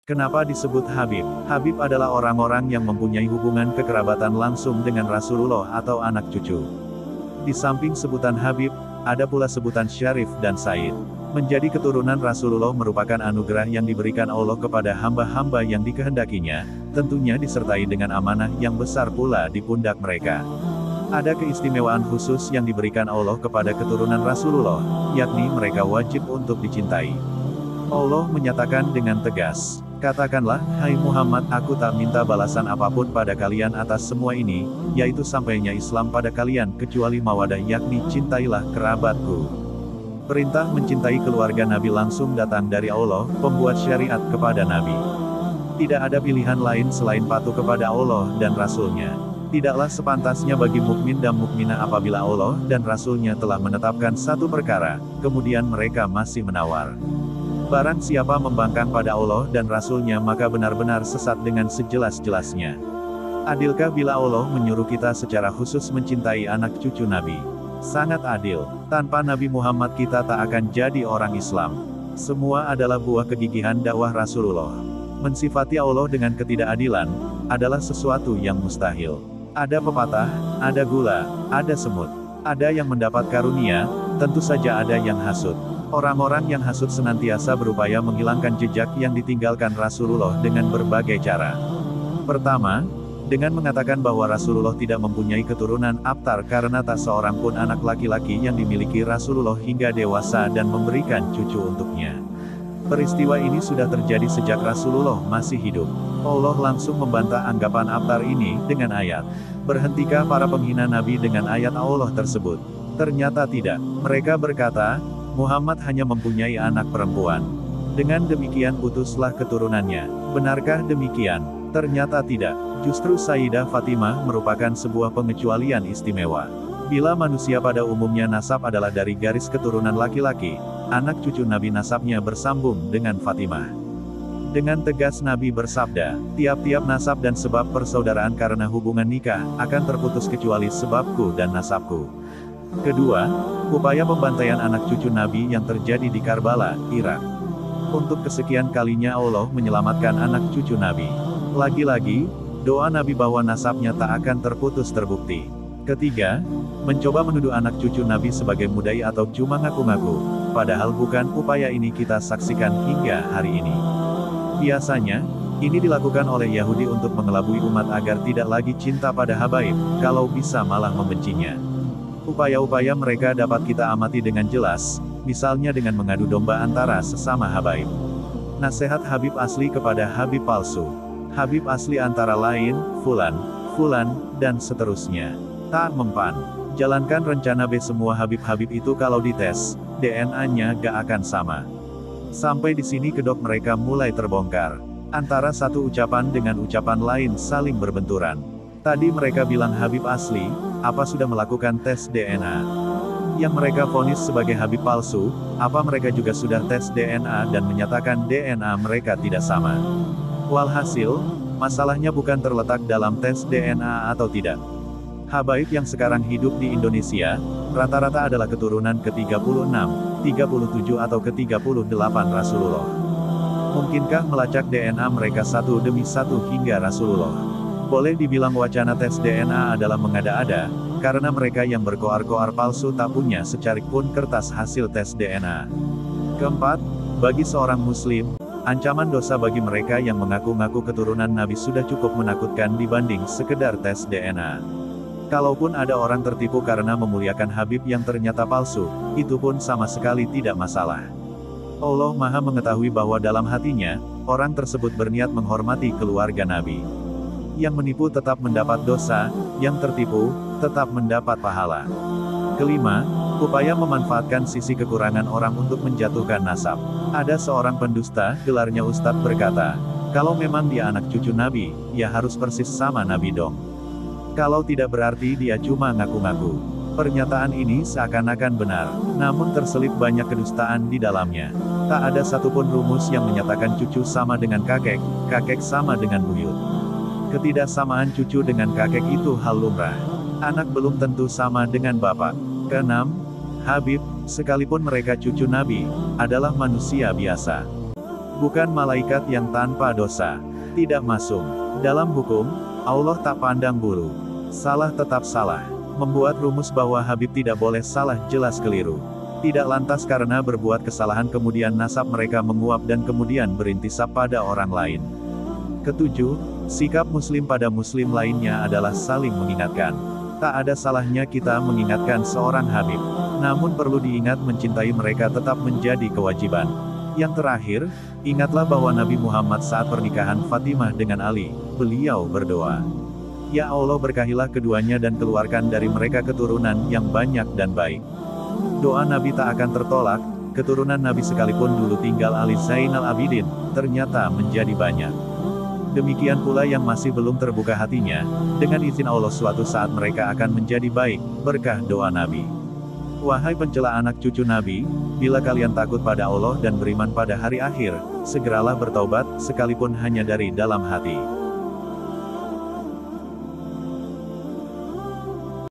Kenapa disebut Habib? Habib adalah orang-orang yang mempunyai hubungan kekerabatan langsung dengan Rasulullah atau anak cucu. Di samping sebutan Habib, ada pula sebutan Syarif dan Said. Menjadi keturunan Rasulullah merupakan anugerah yang diberikan Allah kepada hamba-hamba yang dikehendakinya, tentunya disertai dengan amanah yang besar pula di pundak mereka. Ada keistimewaan khusus yang diberikan Allah kepada keturunan Rasulullah, yakni mereka wajib untuk dicintai. Allah menyatakan dengan tegas, "Katakanlah, hai Muhammad, aku tak minta balasan apapun pada kalian atas semua ini, yaitu sampainya Islam pada kalian kecuali mawadah, yakni cintailah kerabatku." Perintah mencintai keluarga Nabi langsung datang dari Allah, pembuat syariat kepada Nabi. Tidak ada pilihan lain selain patuh kepada Allah dan Rasul-Nya. Tidaklah sepantasnya bagi mukmin dan mukminah apabila Allah dan Rasul-Nya telah menetapkan satu perkara, kemudian mereka masih menawar. Barang siapa membangkang pada Allah dan Rasul-Nya maka benar-benar sesat dengan sejelas-jelasnya. Adilkah bila Allah menyuruh kita secara khusus mencintai anak cucu Nabi? Sangat adil. Tanpa Nabi Muhammad kita tak akan jadi orang Islam. Semua adalah buah kegigihan dakwah Rasulullah. Mensifati Allah dengan ketidakadilan adalah sesuatu yang mustahil. Ada pepatah, ada gula, ada semut. Ada yang mendapat karunia, tentu saja ada yang hasut. Orang-orang yang hasut senantiasa berupaya menghilangkan jejak yang ditinggalkan Rasulullah dengan berbagai cara. Pertama, dengan mengatakan bahwa Rasulullah tidak mempunyai keturunan abtar karena tak seorang pun anak laki-laki yang dimiliki Rasulullah hingga dewasa dan memberikan cucu untuknya. Peristiwa ini sudah terjadi sejak Rasulullah masih hidup. Allah langsung membantah anggapan abtar ini dengan ayat, "Berhentikah para penghina Nabi dengan ayat Allah tersebut?" Ternyata tidak. Mereka berkata, Muhammad hanya mempunyai anak perempuan. Dengan demikian putuslah keturunannya. Benarkah demikian? Ternyata tidak. Justru Sayyidah Fatimah merupakan sebuah pengecualian istimewa. Bila manusia pada umumnya nasab adalah dari garis keturunan laki-laki, anak cucu Nabi nasabnya bersambung dengan Fatimah. Dengan tegas Nabi bersabda, "Tiap-tiap nasab dan sebab persaudaraan karena hubungan nikah, akan terputus kecuali sebabku dan nasabku." Kedua, upaya pembantaian anak cucu Nabi yang terjadi di Karbala, Irak. Untuk kesekian kalinya Allah menyelamatkan anak cucu Nabi. Lagi-lagi, doa Nabi bahwa nasabnya tak akan terputus terbukti. Ketiga, mencoba menuduh anak cucu Nabi sebagai mudai atau cuma ngaku-ngaku, padahal bukan. Upaya ini kita saksikan hingga hari ini. Biasanya, ini dilakukan oleh Yahudi untuk mengelabui umat agar tidak lagi cinta pada habaib, kalau bisa malah membencinya. Upaya-upaya mereka dapat kita amati dengan jelas, misalnya dengan mengadu domba antara sesama habaib. Nasihat Habib asli kepada Habib palsu. Habib asli antara lain, Fulan, Fulan, dan seterusnya. Tak mempan. Jalankan rencana B. Semua Habib-Habib itu kalau dites, DNA-nya gak akan sama. Sampai di sini kedok mereka mulai terbongkar. Antara satu ucapan dengan ucapan lain saling berbenturan. Tadi mereka bilang Habib asli, apa sudah melakukan tes DNA? Yang mereka vonis sebagai Habib palsu, apa mereka juga sudah tes DNA dan menyatakan DNA mereka tidak sama? Walhasil, masalahnya bukan terletak dalam tes DNA atau tidak. Habaib yang sekarang hidup di Indonesia, rata-rata adalah keturunan ke-36, 37 atau ke-38 Rasulullah. Mungkinkah melacak DNA mereka satu demi satu hingga Rasulullah? Boleh dibilang wacana tes DNA adalah mengada-ada, karena mereka yang berkoar-koar palsu tak punya secarik pun kertas hasil tes DNA. Keempat, bagi seorang Muslim, ancaman dosa bagi mereka yang mengaku-ngaku keturunan Nabi sudah cukup menakutkan dibanding sekedar tes DNA. Kalaupun ada orang tertipu karena memuliakan Habib yang ternyata palsu, itu pun sama sekali tidak masalah. Allah Maha mengetahui bahwa dalam hatinya, orang tersebut berniat menghormati keluarga Nabi. Yang menipu tetap mendapat dosa, yang tertipu, tetap mendapat pahala. Kelima, upaya memanfaatkan sisi kekurangan orang untuk menjatuhkan nasab. Ada seorang pendusta, gelarnya Ustadz, berkata, kalau memang dia anak cucu Nabi, ya harus persis sama Nabi dong. Kalau tidak berarti dia cuma ngaku-ngaku. Pernyataan ini seakan-akan benar, namun terselip banyak kedustaan di dalamnya. Tak ada satupun rumus yang menyatakan cucu sama dengan kakek, kakek sama dengan buyut. Ketidaksamaan cucu dengan kakek itu hal lumrah. Anak belum tentu sama dengan bapak. Keenam, Habib, sekalipun mereka cucu Nabi, adalah manusia biasa. bukan malaikat yang tanpa dosa. Tidak masum. Dalam hukum, Allah tak pandang bulu. Salah tetap salah. Membuat rumus bahwa Habib tidak boleh salah jelas keliru. Tidak lantas karena berbuat kesalahan kemudian nasab mereka menguap dan kemudian berintisab pada orang lain. Ketujuh, sikap muslim pada muslim lainnya adalah saling mengingatkan. Tak ada salahnya kita mengingatkan seorang Habib. Namun perlu diingat mencintai mereka tetap menjadi kewajiban. Yang terakhir, ingatlah bahwa Nabi Muhammad saat pernikahan Fatimah dengan Ali, beliau berdoa, "Ya Allah berkahilah keduanya dan keluarkan dari mereka keturunan yang banyak dan baik." Doa Nabi tak akan tertolak, keturunan Nabi sekalipun dulu tinggal Ali Zainal Abidin, ternyata menjadi banyak. Demikian pula yang masih belum terbuka hatinya, dengan izin Allah suatu saat mereka akan menjadi baik, berkah doa Nabi. Wahai pencela anak cucu Nabi, bila kalian takut pada Allah dan beriman pada hari akhir, segeralah bertaubat, sekalipun hanya dari dalam hati.